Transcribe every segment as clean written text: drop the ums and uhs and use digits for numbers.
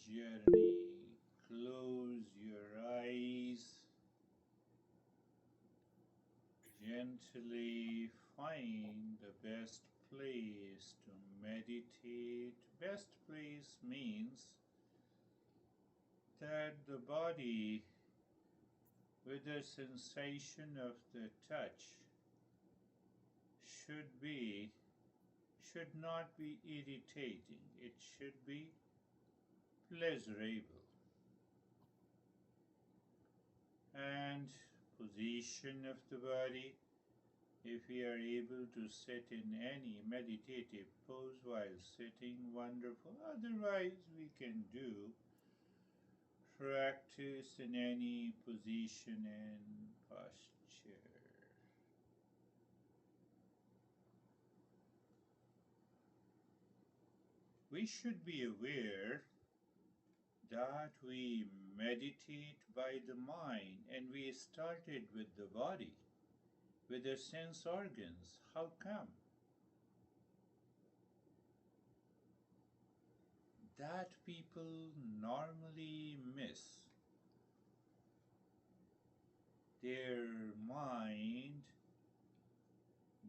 journey. Close your eyes. Gently find the best place to meditate. Best place means that the body, with the sensation of the touch, should not be irritating. It should be pleasurable. And position of the body, if we are able to sit in any meditative pose while sitting, wonderful. Otherwise, we can do practice in any position and posture. We should be aware that we meditate by the mind, and we started with the body, with the sense organs. How come? That people normally miss. Their mind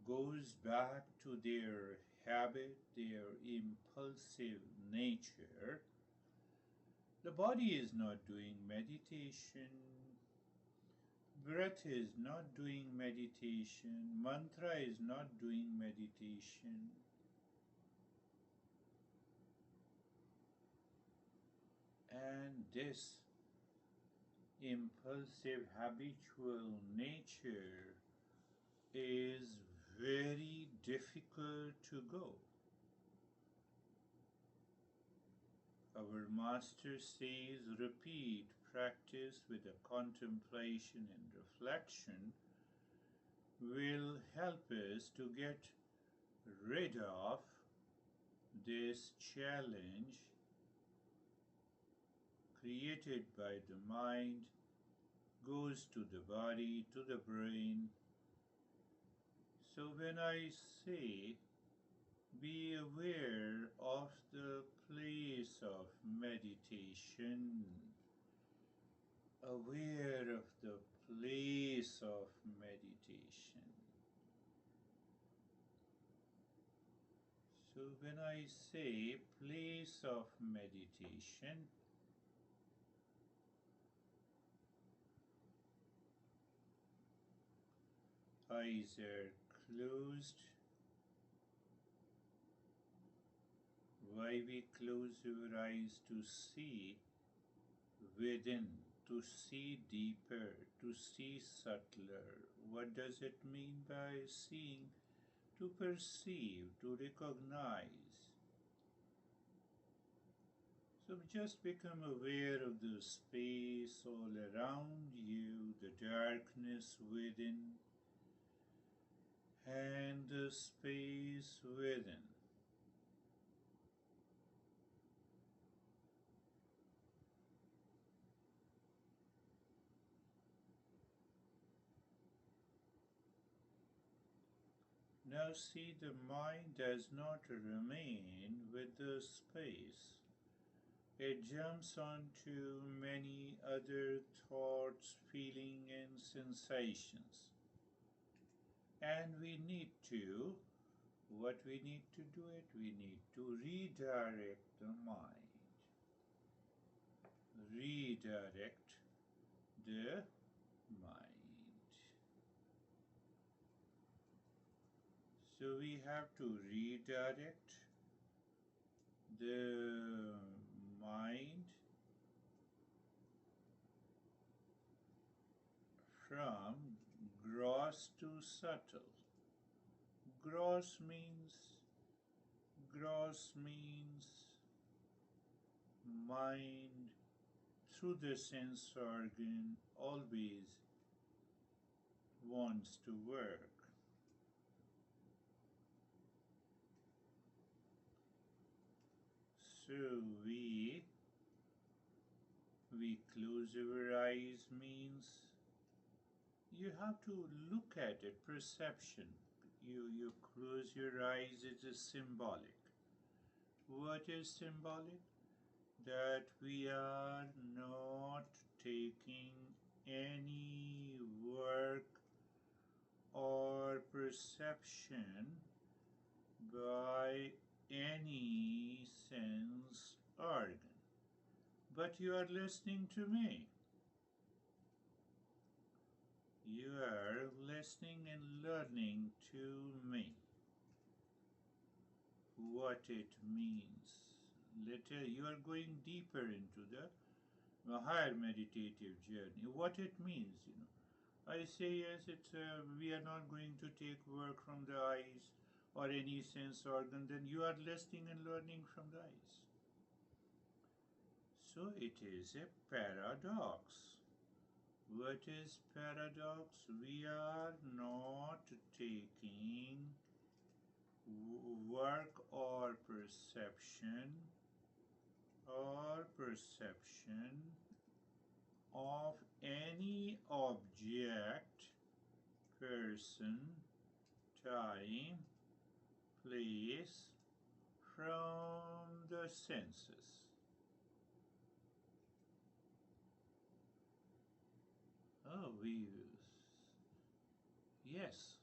goes back to their habit, their impulsive nature. The body is not doing meditation, breath is not doing meditation, mantra is not doing meditation. And this impulsive habitual nature is very difficult to go. Our master says, repeat practice with a contemplation and reflection will help us to get rid of this challenge created by the mind, goes to the body, to the brain. So when I say be aware of the place of meditation, aware of the place of meditation. So when I say place of meditation, eyes are closed. Why we close our eyes? To see within, to see deeper, to see subtler. What does it mean by seeing? To perceive, to recognize. So just become aware of the space all around you, the darkness within, and the space within. Now see, the mind does not remain with the space. It jumps onto many other thoughts, feelings, and sensations. And what we need to do it, we need to redirect the mind. Redirect the mind. So we have to redirect the mind from gross to subtle. Gross means mind through the sense organ always wants to work. So we close our eyes means you have to look at it, perception. You close your eyes, it is symbolic. What is symbolic? that we are not taking any work or perception by any sense organ, but you are listening to me. You are listening and learning to me what it means. Later, you are going deeper into the higher meditative journey. What it means. I say yes. We are not going to take work from the eyes or any sense organ. Then you are listening and learning from the eyes. So it is a paradox. What is paradox? We are not taking work or perception of any object, person, time, place from the senses. Oh, yes.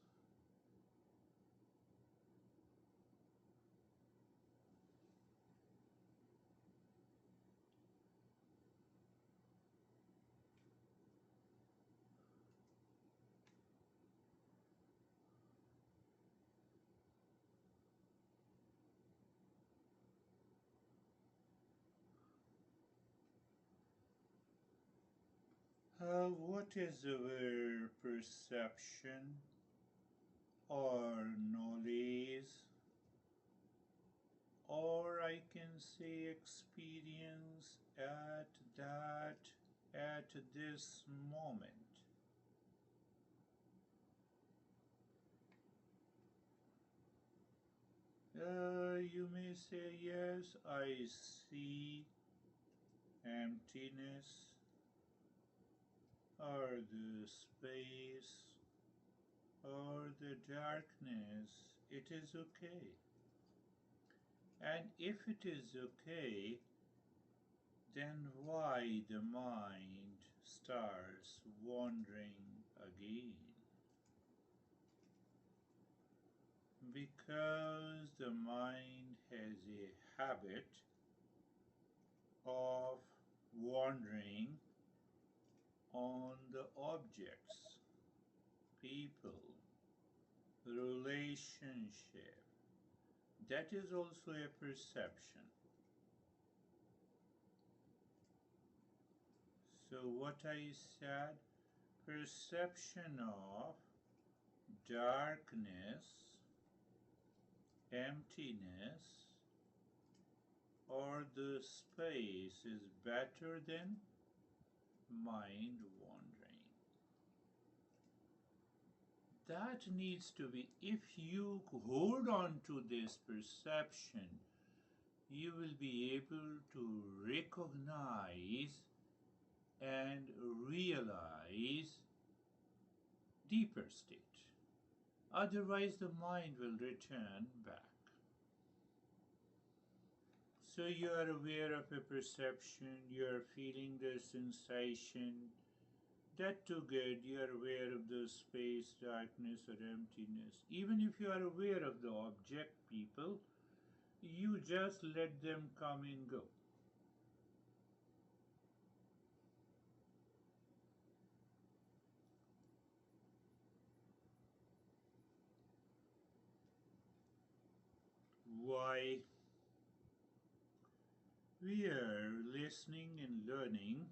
What is our perception or knowledge, or I can say experience at this moment? You may say, yes, I see emptiness or the space or the darkness. It is okay. And if it is okay, then why the mind starts wandering again? Because the mind has a habit of wandering on the objects, people, relationship. That is also a perception. So what I said, perception of darkness, emptiness, or the space is better than mind wandering. That needs to be, if you hold on to this perception, you will be able to recognize and realize deeper state. Otherwise, the mind will return back. So you are aware of a perception, you are feeling the sensation. That too good, you are aware of the space, darkness, or emptiness. Even if you are aware of the object, people, you just let them come and go. Why? We are listening and learning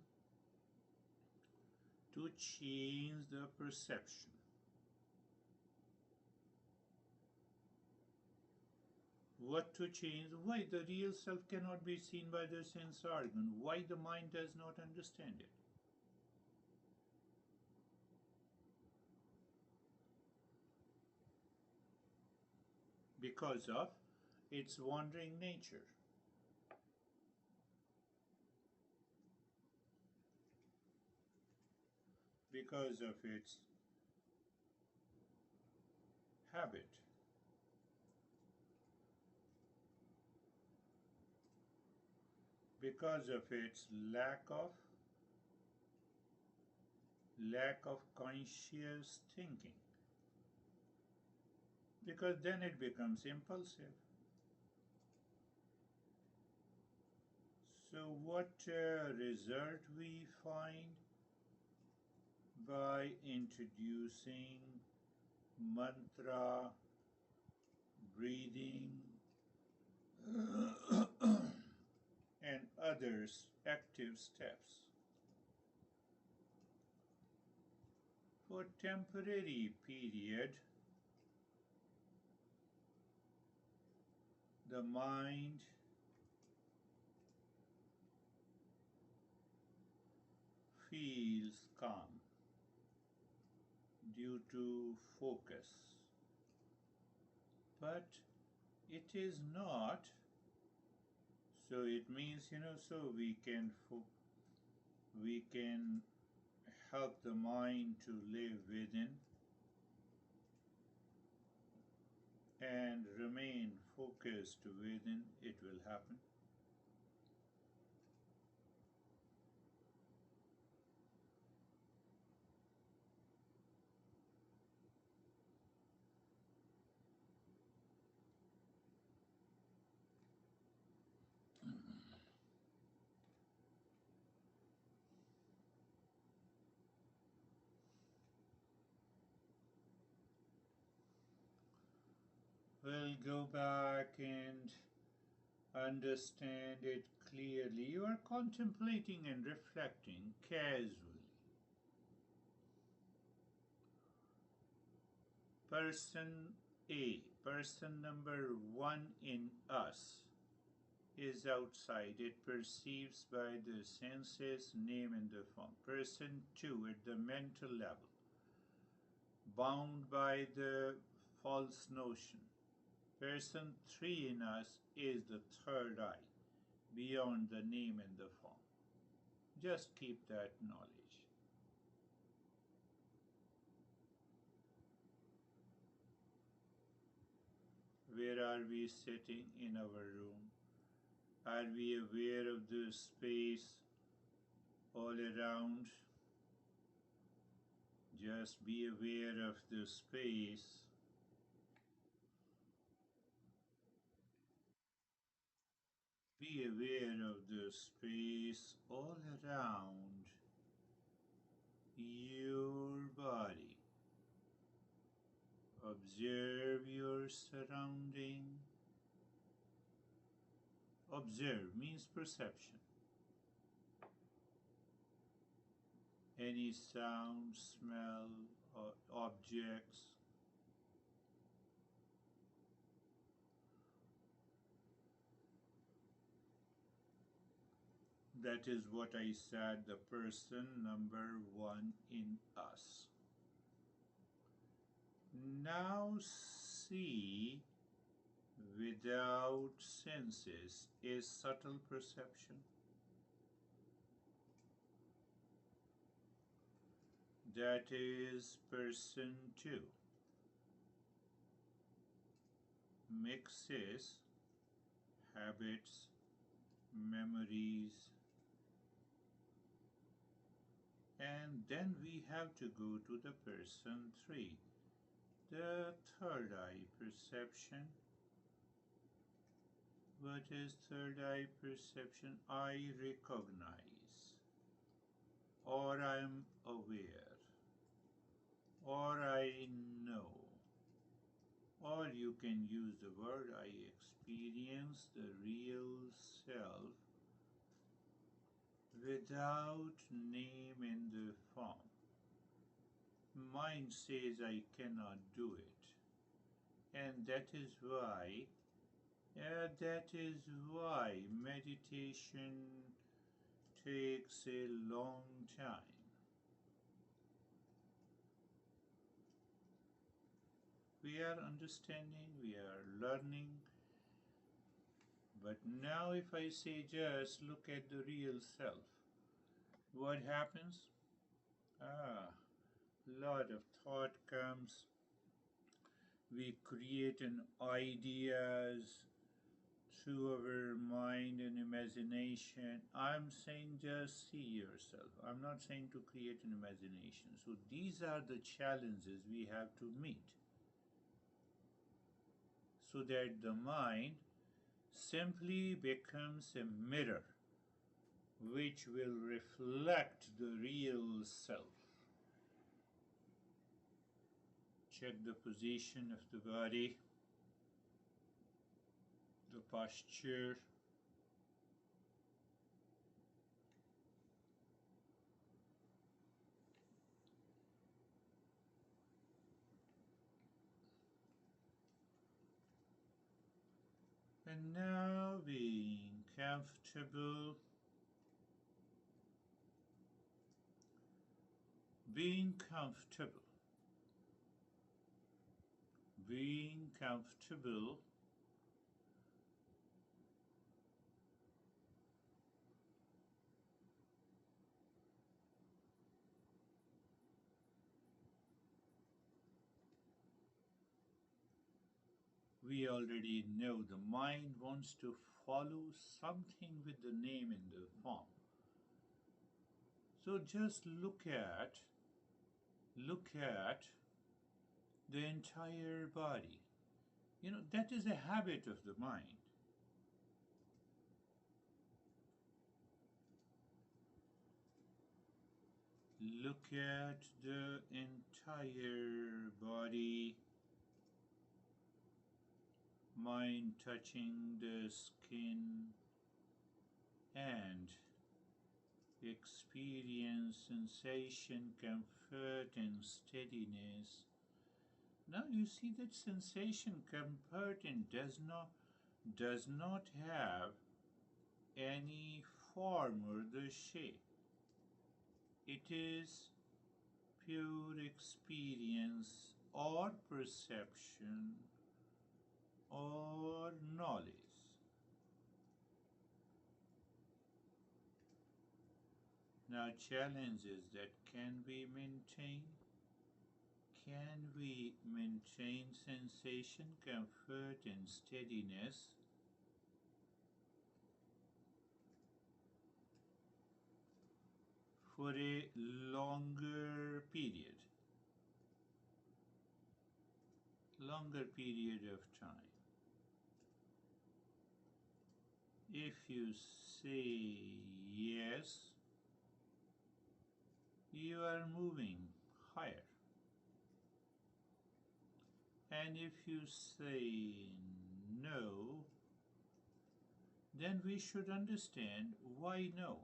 to change the perception. What to change? Why the real self cannot be seen by the sense organ? Why the mind does not understand it? Because of its wandering nature. Because of its habit. because of its lack of conscious thinking, because then it becomes impulsive. So what result we find by introducing mantra, breathing, and others active steps? For temporary period, the mind feels calm due to focus, but it is not. So it means, so we can help the mind to live within and remain focused within. It will happen. We'll go back and understand it clearly. You are contemplating and reflecting casually. Person A, person number one in us, is outside. It perceives by the senses, name and the form. Person two at the mental level, bound by the false notion. Person three in us is the third eye, beyond the name and the form. Just keep that knowledge. Where are we sitting in our room? Are we aware of the space all around? Just be aware of the space. Be aware of the space all around your body. Observe your surrounding. Observe means perception. Any sound, smell, or objects. That is what I said, the person number one in us. Now see without senses is subtle perception. That is person two. Mixes habits, memories, and then we have to go to the person three, the third eye perception. What is third eye perception? I recognize, or I am aware, or I know, or you can use the word I experience the real self without name and the form. Mind says I cannot do it, and that is why meditation takes a long time. We are understanding, we are learning, but now if I say just look at the real self, what happens? Lot of thought comes. We create an ideas through our mind and imagination. I'm saying just see yourself. I'm not saying to create an imagination. So these are the challenges we have to meet so that the mind simply becomes a mirror which will reflect the real self. Check the position of the body, the posture. And now being comfortable, being comfortable, being comfortable. We already know the mind wants to follow something with the name in the form. So just look at the entire body. That is a habit of the mind. Look at the entire body, mind touching the skin, and experience sensation, comfort, and steadiness. Now you see that sensation, comfort, and does not have any form or the shape. It is pure experience or perception or knowledge. Now challenges that can we maintain? Can we maintain sensation, comfort, and steadiness for a longer period? Longer period of time. If you say yes, you are moving higher. And if you say no, then we should understand why no.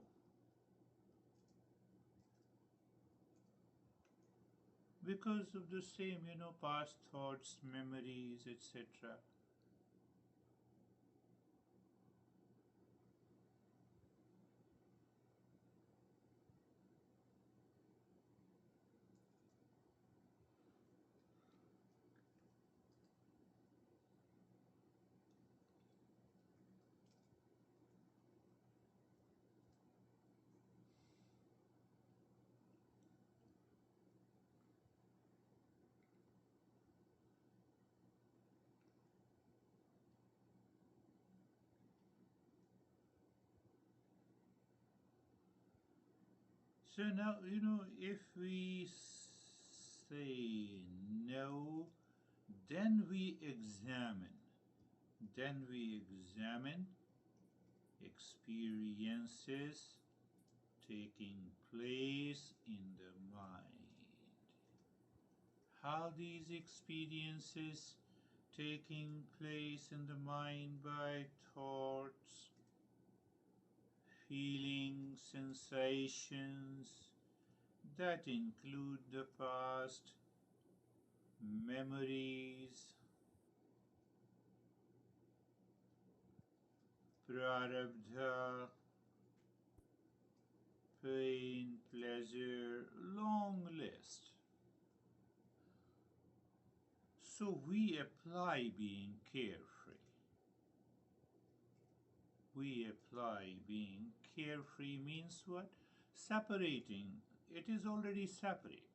Because of the same, past thoughts, memories, etc. So now, if we say no, then we examine. Then we examine experiences taking place in the mind. How these experiences taking place in the mind by thoughts, feelings, sensations that include the past, memories, prarabdha, pain, pleasure, long list. So we apply being carefree. We apply being carefree means what? Separating. It is already separate.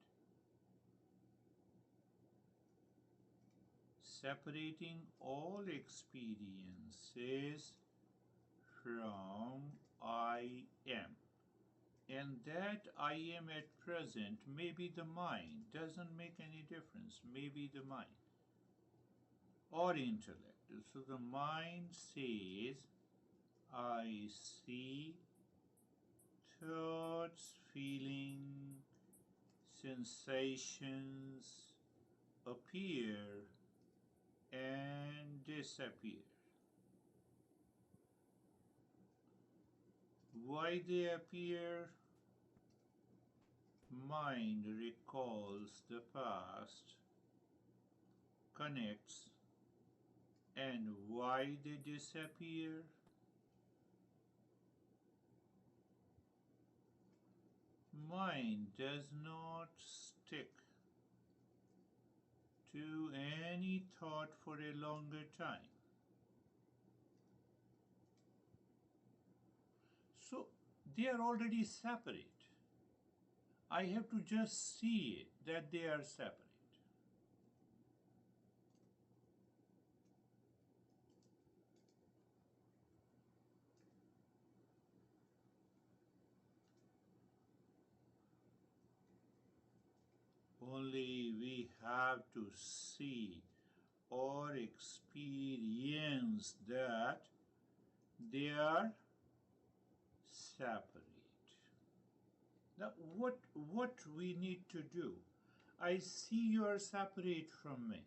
separating all experiences from I am. And that I am at present may be the mind, doesn't make any difference, maybe the mind or intellect. So the mind says, I see thoughts, feeling, sensations appear and disappear. Why they appear? Mind recalls the past, connects, and why they disappear? Mind does not stick to any thought for a longer time. So they are already separate. I have to just see it that they are separate. Only we have to see or experience that they are separate. Now, what we need to do? I see you are separate from me.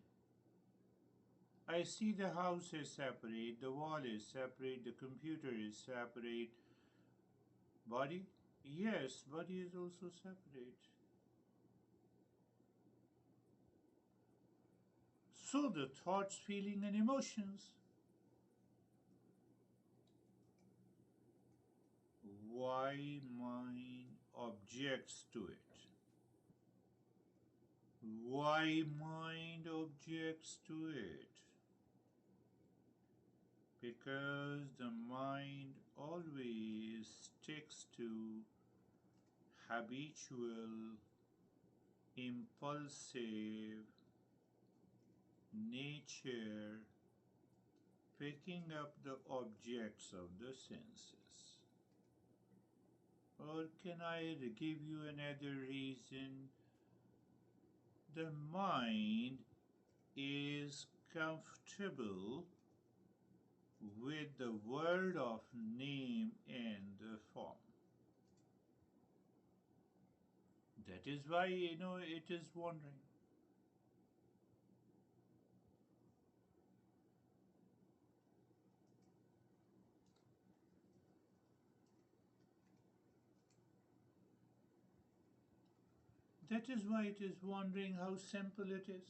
I see the house is separate, the wall is separate, the computer is separate. Body? Yes, body is also separate. So the thoughts, feeling, and emotions. Why mind objects to it? Why mind objects to it? Because the mind always sticks to habitual, impulsive nature, picking up the objects of the senses. Or can I give you another reason? The mind is comfortable with the world of name and form. That is why, it is wandering. That is why it is wondering how simple it is.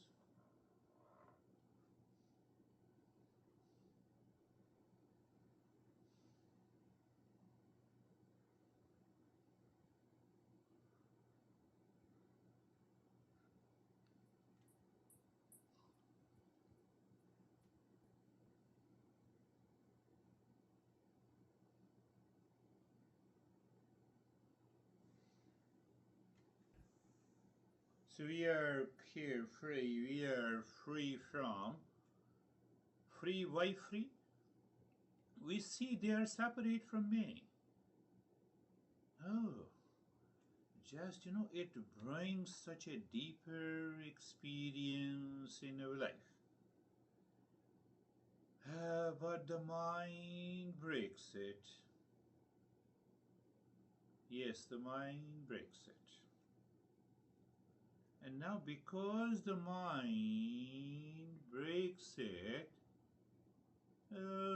So we are here free. We are free from. Free, why free? We see they are separate from me. Oh, just, it brings such a deeper experience in our life. But the mind breaks it. Yes, the mind breaks it. And now, because the mind breaks it,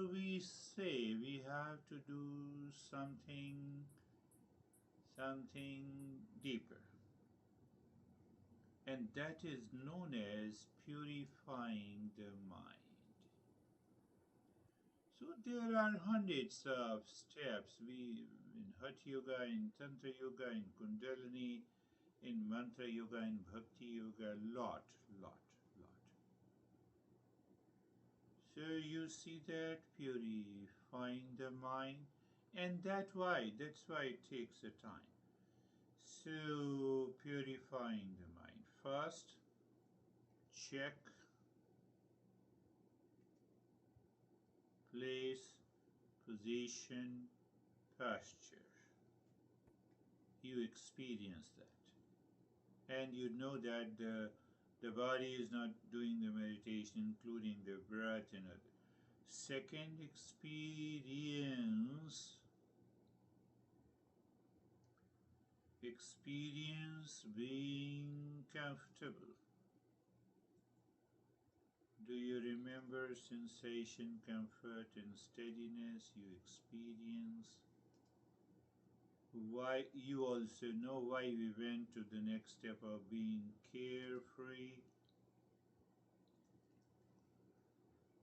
we say we have to do something deeper. And that is known as purifying the mind. So there are hundreds of steps in Hatha Yoga, in Tantra Yoga, in Kundalini, in Mantra Yoga, in Bhakti Yoga, lot. So you see that purifying the mind, and that's why it takes a time. So purifying the mind. First, check place, position, posture. You experience that. And you know that the body is not doing the meditation, including the breath and other. Second experience being comfortable. Do you remember sensation, comfort, and steadiness you experience? Why you also know why we went to the next step of being carefree.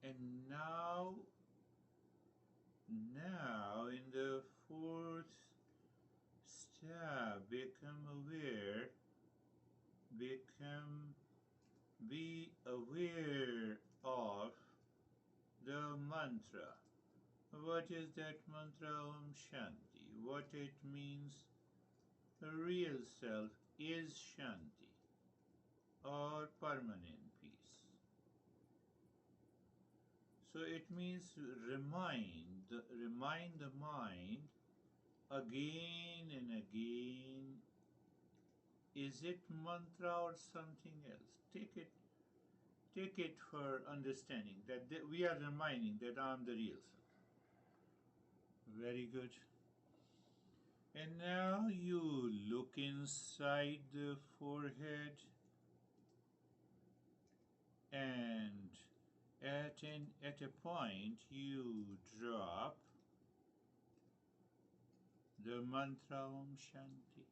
And now in the fourth step, become aware, be aware of the mantra. What is that mantra? Om Shanti. What it means? The real self is Shanti, or permanent peace. So it means remind the mind again and again. Is it mantra or something else? Take it for understanding that we are reminding that I am the real self. Very good. And now you look inside the forehead, and at a point you drop the mantra Om Shanti.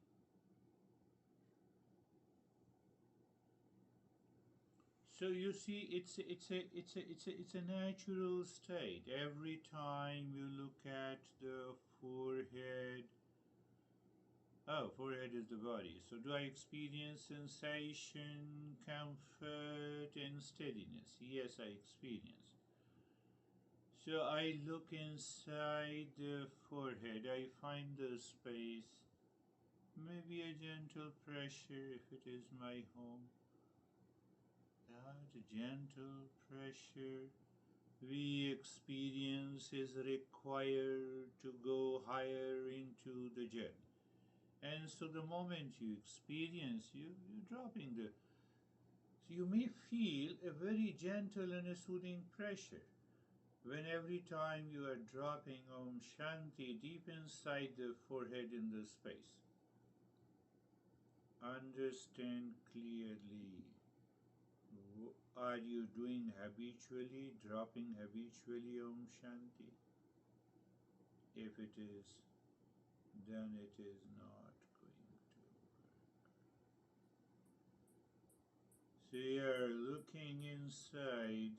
So you see, it's a natural state. Every time you look at the forehead, forehead is the body. So do I experience sensation, comfort, and steadiness? Yes, I experience. So I look inside the forehead. I find the space, maybe a gentle pressure if it is my home. That gentle pressure we experience is required to go higher into the journey. And so the moment you experience, you're dropping the... So you may feel a very gentle and a soothing pressure when every time you are dropping Om Shanti deep inside the forehead in the space. Understand clearly. Are you doing habitually, dropping habitually Om Shanti? If it is, then it is not going to work. So you are looking inside.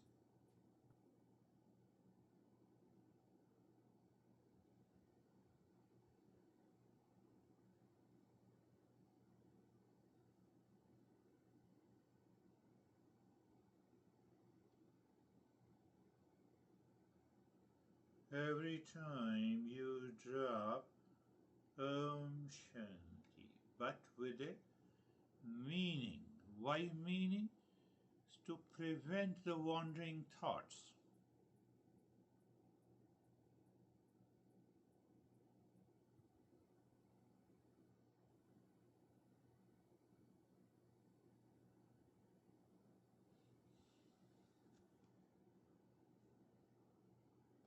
Every time you drop Om Shanti, but with a meaning. Why meaning? It's to prevent the wandering thoughts.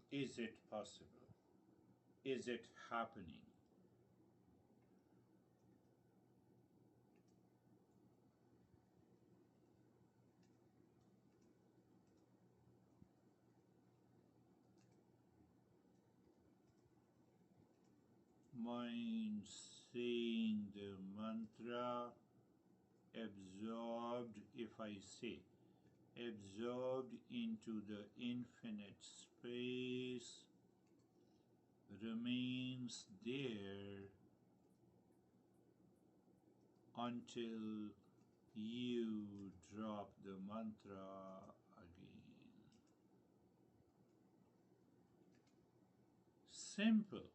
Is it possible? Is it happening? Mind saying the mantra, absorbed, if I say, absorbed into the infinite space, remains there until you drop the mantra again. Simple.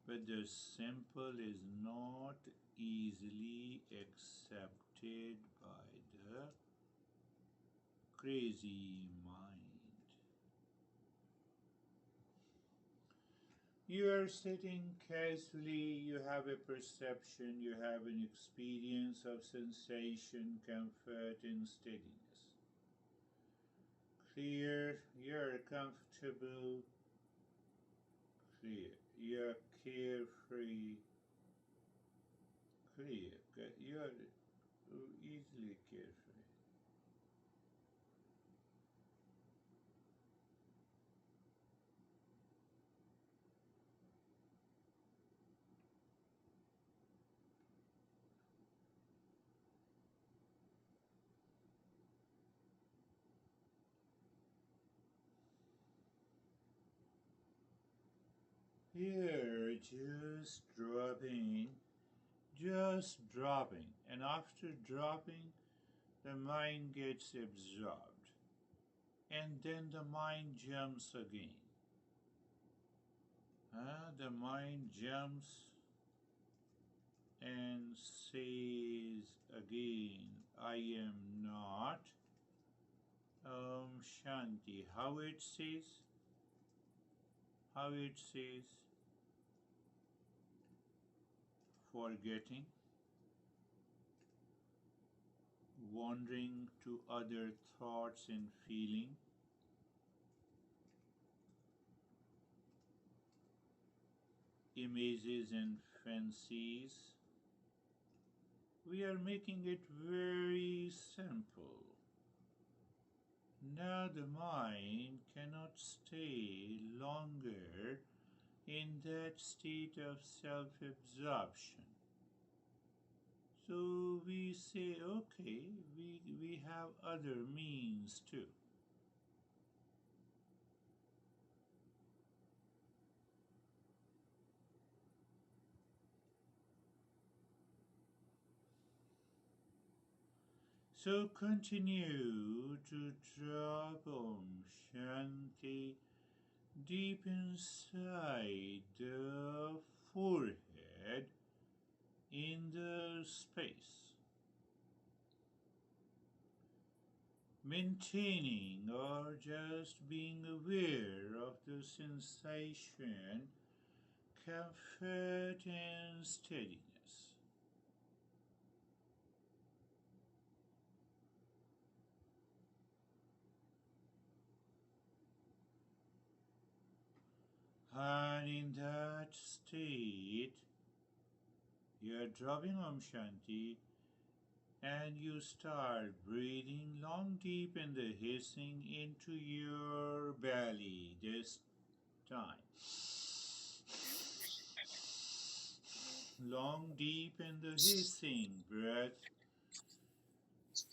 But the simple is not easily accepted by the crazy mind. You are sitting casually, you have a perception, you have an experience of sensation, comfort, and steadiness. Clear, you're comfortable, clear, you're carefree, clear, you're easily carefree. Here, just dropping, and after dropping, the mind gets absorbed, and then the mind jumps again. The mind jumps and says again, I am not. Shanti. How it says? How it says? Forgetting, wandering to other thoughts and feeling, images and fancies. We are making it very simple. Now the mind cannot stay longer in that state of self-absorption. So we say, okay, we have other means too. So continue to drop Om Shanti deep inside the forehead in the space, maintaining or just being aware of the sensation, comfort, and steadiness. And in that state, you are dropping Om Shanti and you start breathing long deep in the hissing into your belly this time. Long deep in the hissing breath.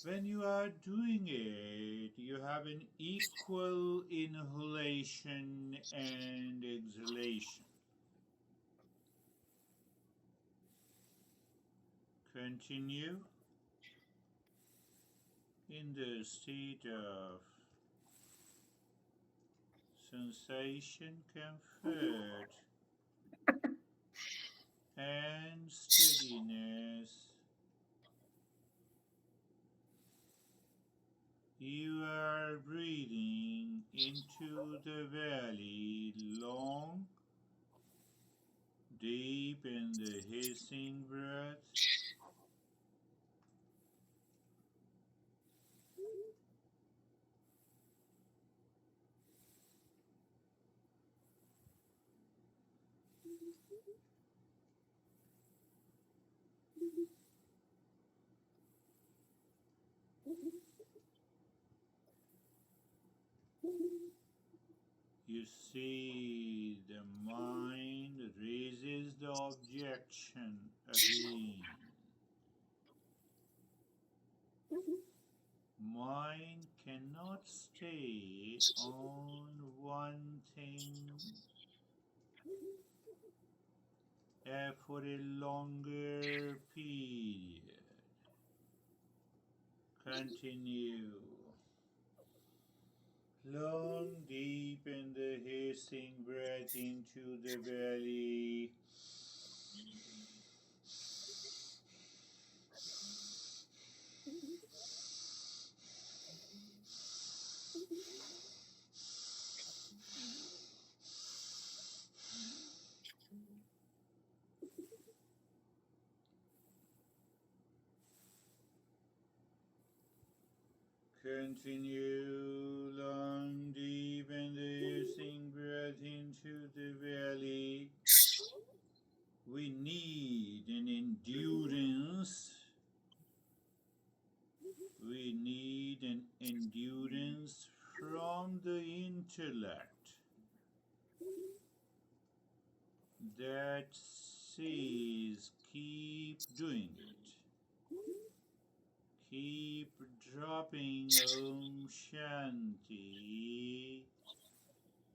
When you are doing it, you have an equal inhalation and exhalation. Continue in the state of sensation, comfort, and steadiness. You are breathing into the belly long, deep in the hissing breath. You see the mind raises the objection again. Mind cannot stay on one thing for a longer period. Continue. Long, deep in the hissing breath into the belly. Continue long, deep, and piercing breath into the belly. We need an endurance. We need an endurance from the intellect that says, keep doing it. Keep dropping Om Shanti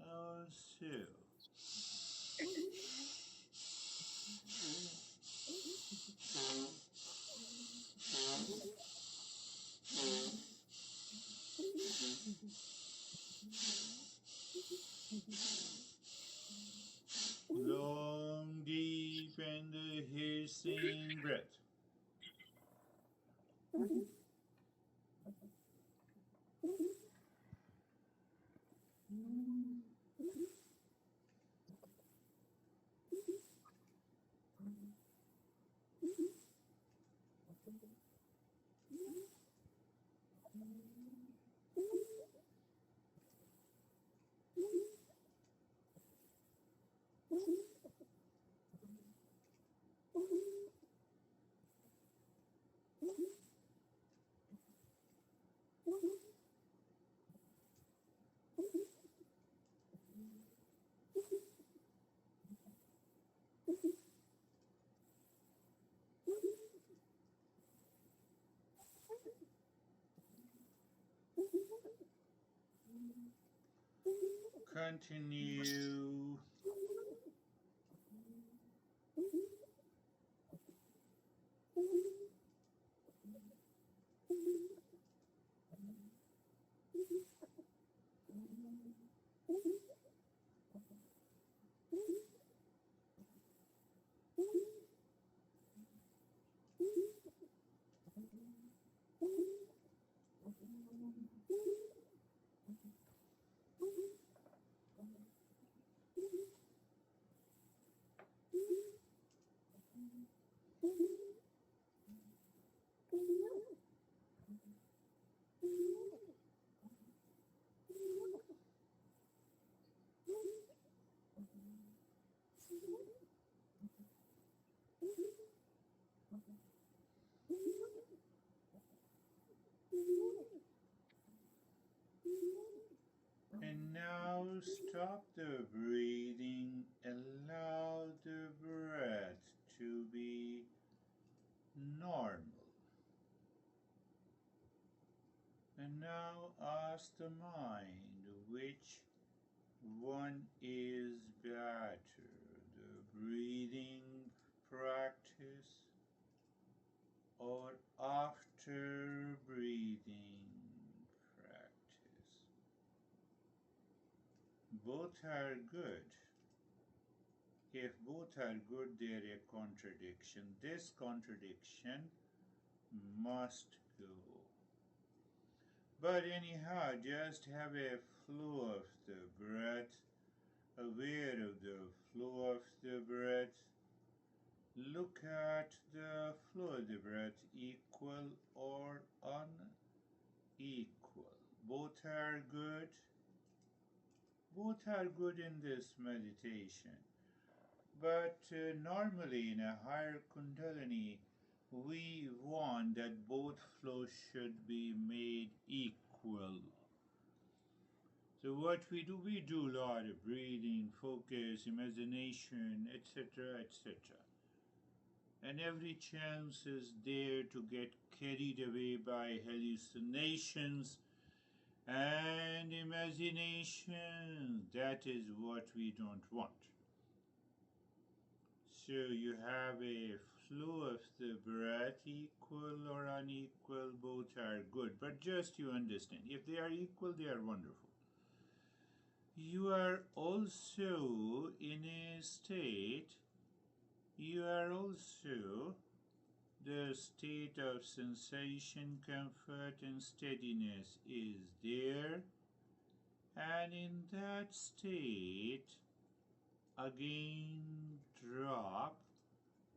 also. Long, deep, and hissing breath. Continue. And now stop the breathing. Allow the breath to be normal. And now ask the mind which one is better, the breathing practice or after breathing practice. Both are good. If both are good, they're a contradiction. This contradiction must go. But anyhow, just have a flow of the breath, aware of the flow of the breath. Look at the flow of the breath, equal or unequal. Both are good. Both are good in this meditation. But normally in a higher kundalini, we want that both flows should be made equal. So what we do a lot of breathing, focus, imagination, etc., etc. And every chance is there to get carried away by hallucinations and imagination. That is what we don't want. So you have a flow of the breath, equal or unequal, both are good. But just you understand, if they are equal, they are wonderful. You are also in a state, you are also the state of sensation, comfort, and steadiness is there. And in that state, again drop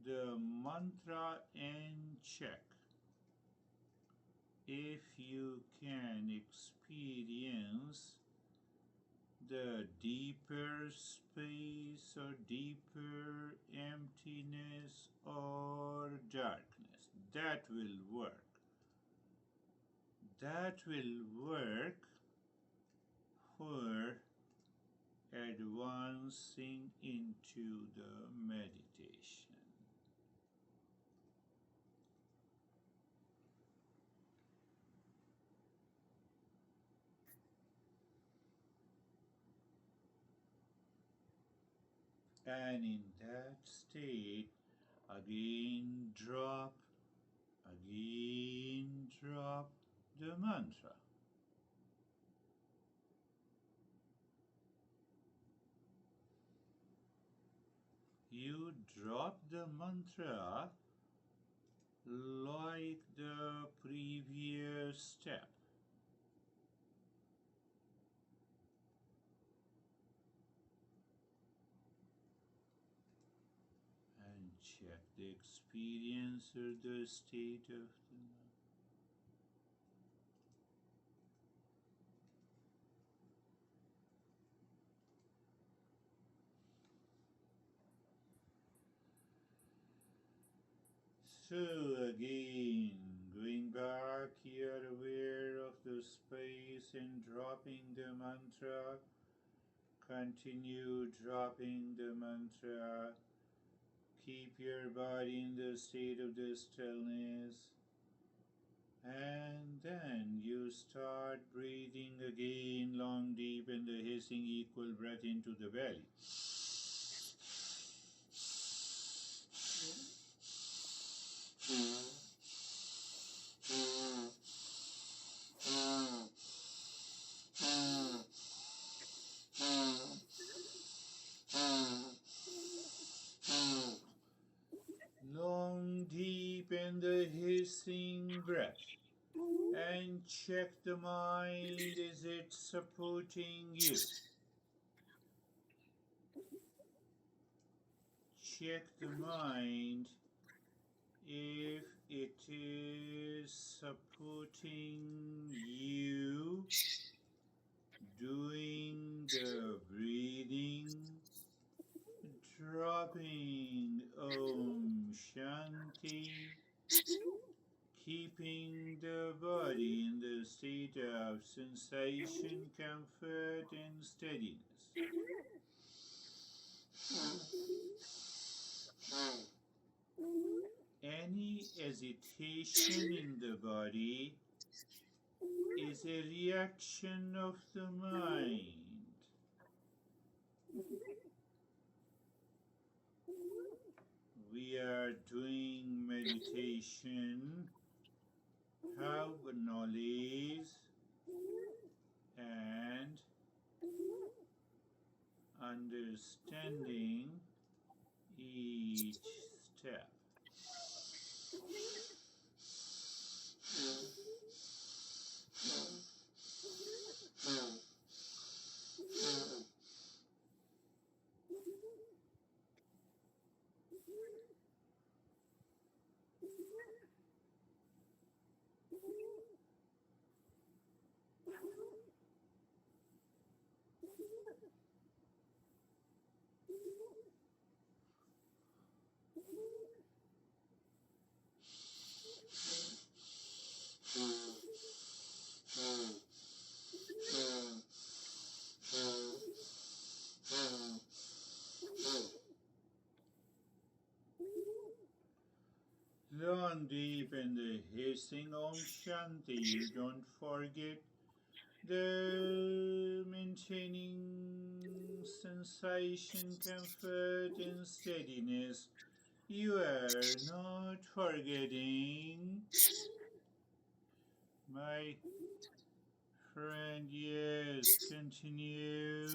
the mantra and check. if you can experience the deeper space or deeper emptiness or darkness, that will work. That will work for advancing into the meditation. And in that state, again drop the mantra. You drop the mantra like the previous step. And check the experience or the state of the mind. So again, going back, you are aware of the space and dropping the mantra. Continue dropping the mantra. Keep your body in the state of the stillness. And then you start breathing again, long, deep, and the hissing equal breath into the belly. Long, deep, and the hissing breath. And check the mind, is it supporting you? Check the mind if it is supporting you doing the breathing, dropping Om Shanti, keeping the body in the state of sensation, comfort, and steadiness. Any hesitation in the body is a reaction of the mind. We are doing meditation, have knowledge and understanding each step. Long, deep, and the hissing Om Shanti. You don't forget the maintaining sensation, comfort, and steadiness. You are not forgetting, my friend. Yes, continue.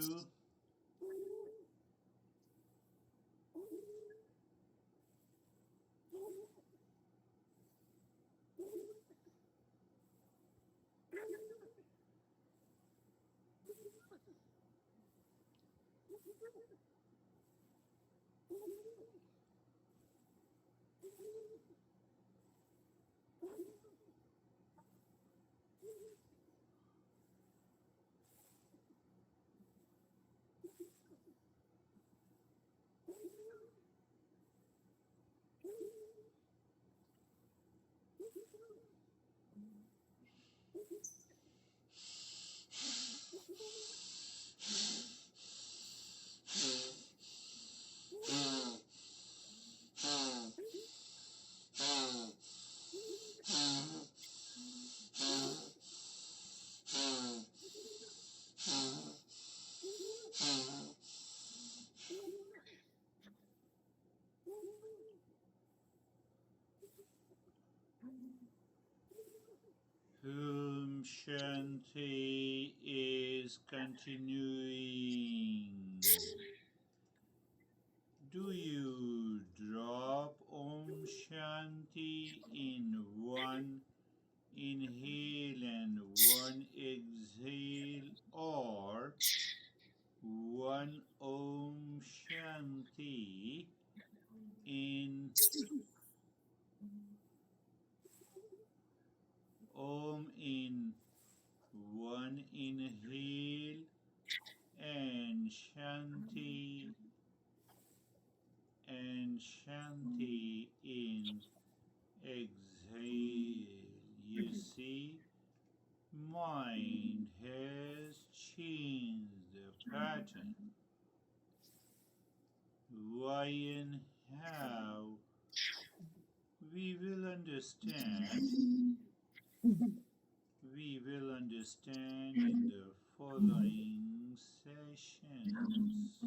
Shanti is continuing. Do you drop Om Shanti in one inhale and one exhale, or one Om Shanti in Om in one inhale and Shanti in exhale? You see, mind has changed the pattern. Why and how we will understand in the following sessions.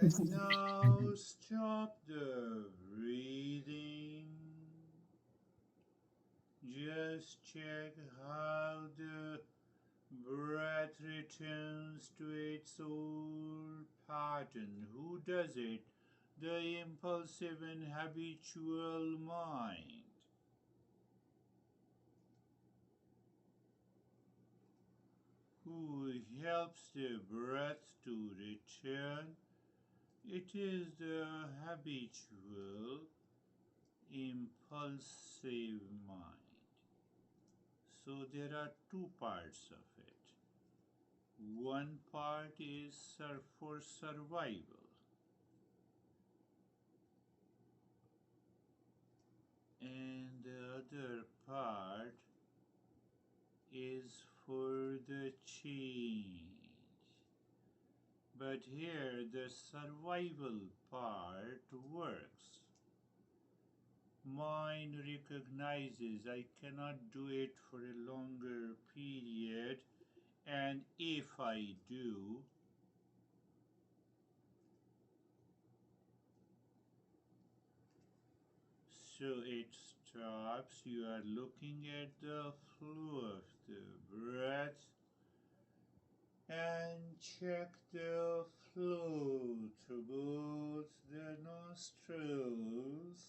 And now stop the breathing. Just check how the breath returns to its old pattern. Who does it? The impulsive and habitual mind. Who helps the breath to return? It is the habitual, impulsive mind. So there are two parts of it. One part is for survival, and the other part is for the change. But here the survival part works. Mind recognizes I cannot do it for a longer period, and if I do, so it stops. You are looking at the flow of the breath and check the flow through both the nostrils.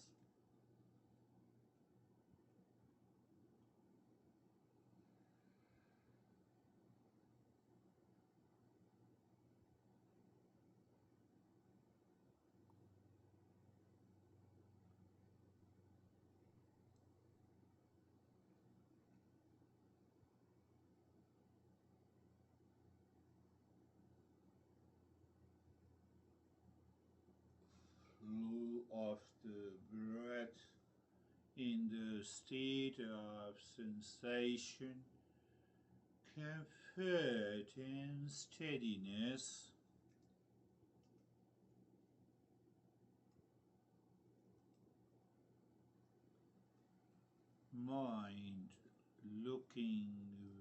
Flow of the breath in the state of sensation, comfort, and steadiness. Mind looking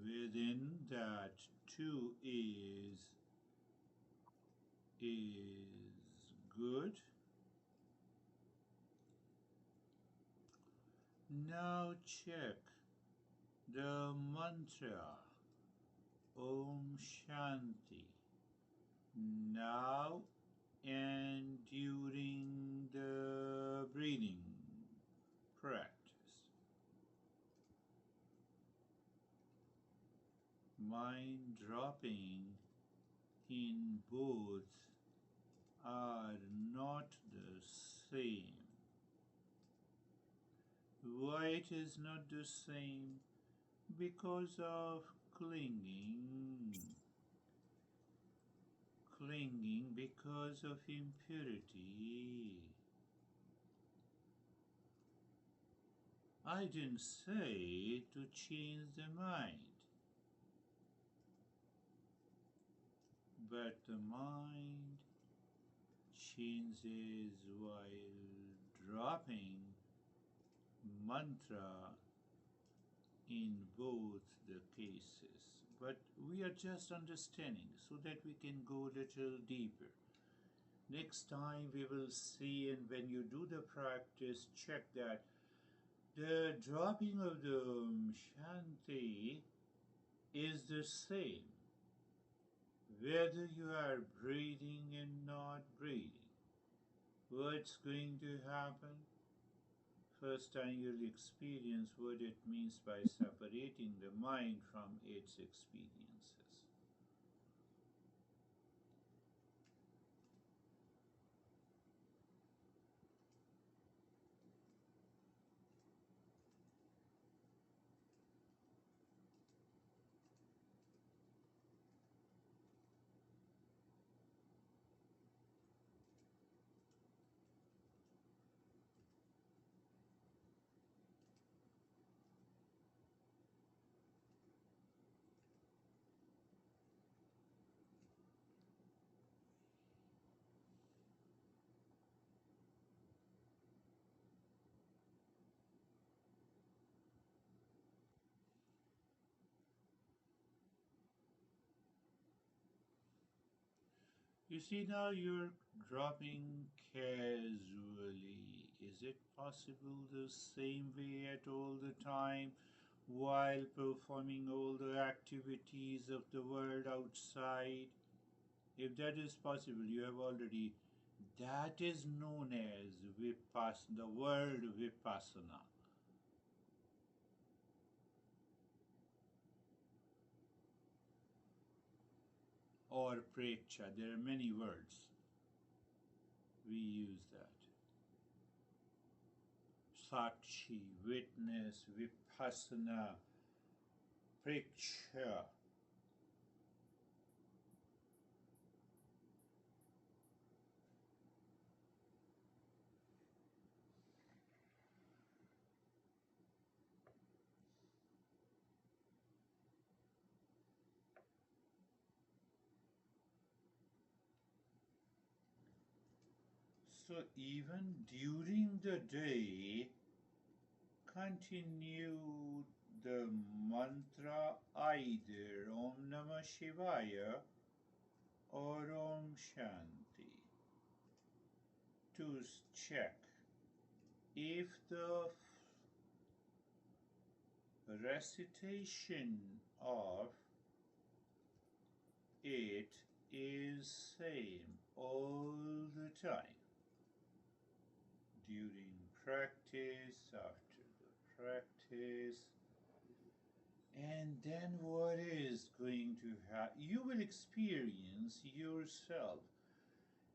within, that too is good. Now check the mantra Om Shanti now and during the breathing practice. Mind dropping in both are not the same. Why it is not the same? Because of clinging because of impurity. I didn't say to change the mind, but the mind changes while dropping mantra in both the cases. but we are just understanding so that we can go a little deeper. Next time we will see, and when you do the practice, check that the dropping of the Shanti is the same whether you are breathing and not breathing. What's going to happen? First time you'll experience what it means by separating the mind from its experiences. You see, now you're dropping casually. Is it possible the same way at all the time while performing all the activities of the world outside? If that is possible, you have already. That is known as Vipassana, the word Vipassana. Or Preksha. There are many words. We use that. Sakshi, witness, Vipassana, Preksha. So even during the day, continue the mantra either Om Namah Shivaya or Om Shanti to check if the recitation of it is same all the time during practice, after the practice. And then what is going to happen? You will experience yourself.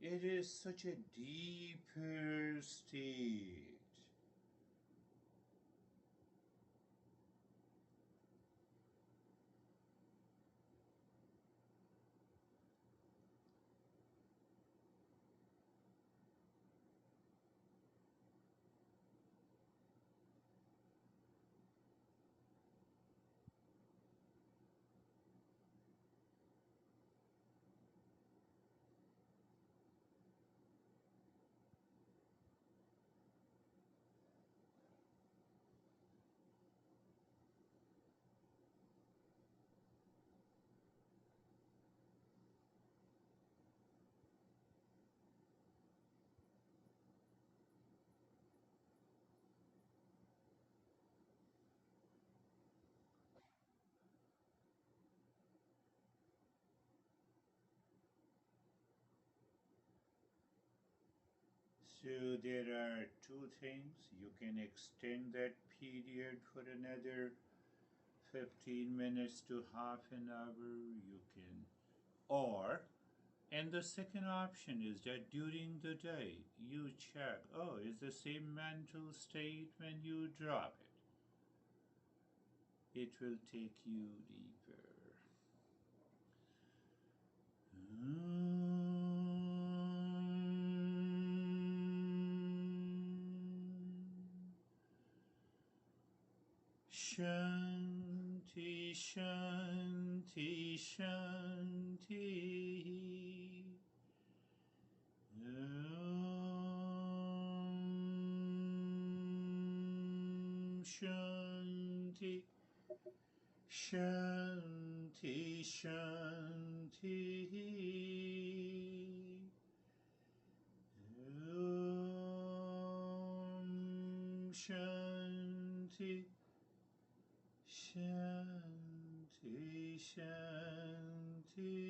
It is such a deeper state. So there are two things. You can extend that period for another 15 minutes to half an hour. You can, or, and the second option is that during the day you check, oh, it's the same mental state when you drop it. It will take you deeper. Shanti, Shanti, Shanti. Shanti, Shanti, Shanti. Om Shanti, Shanti, Shanti.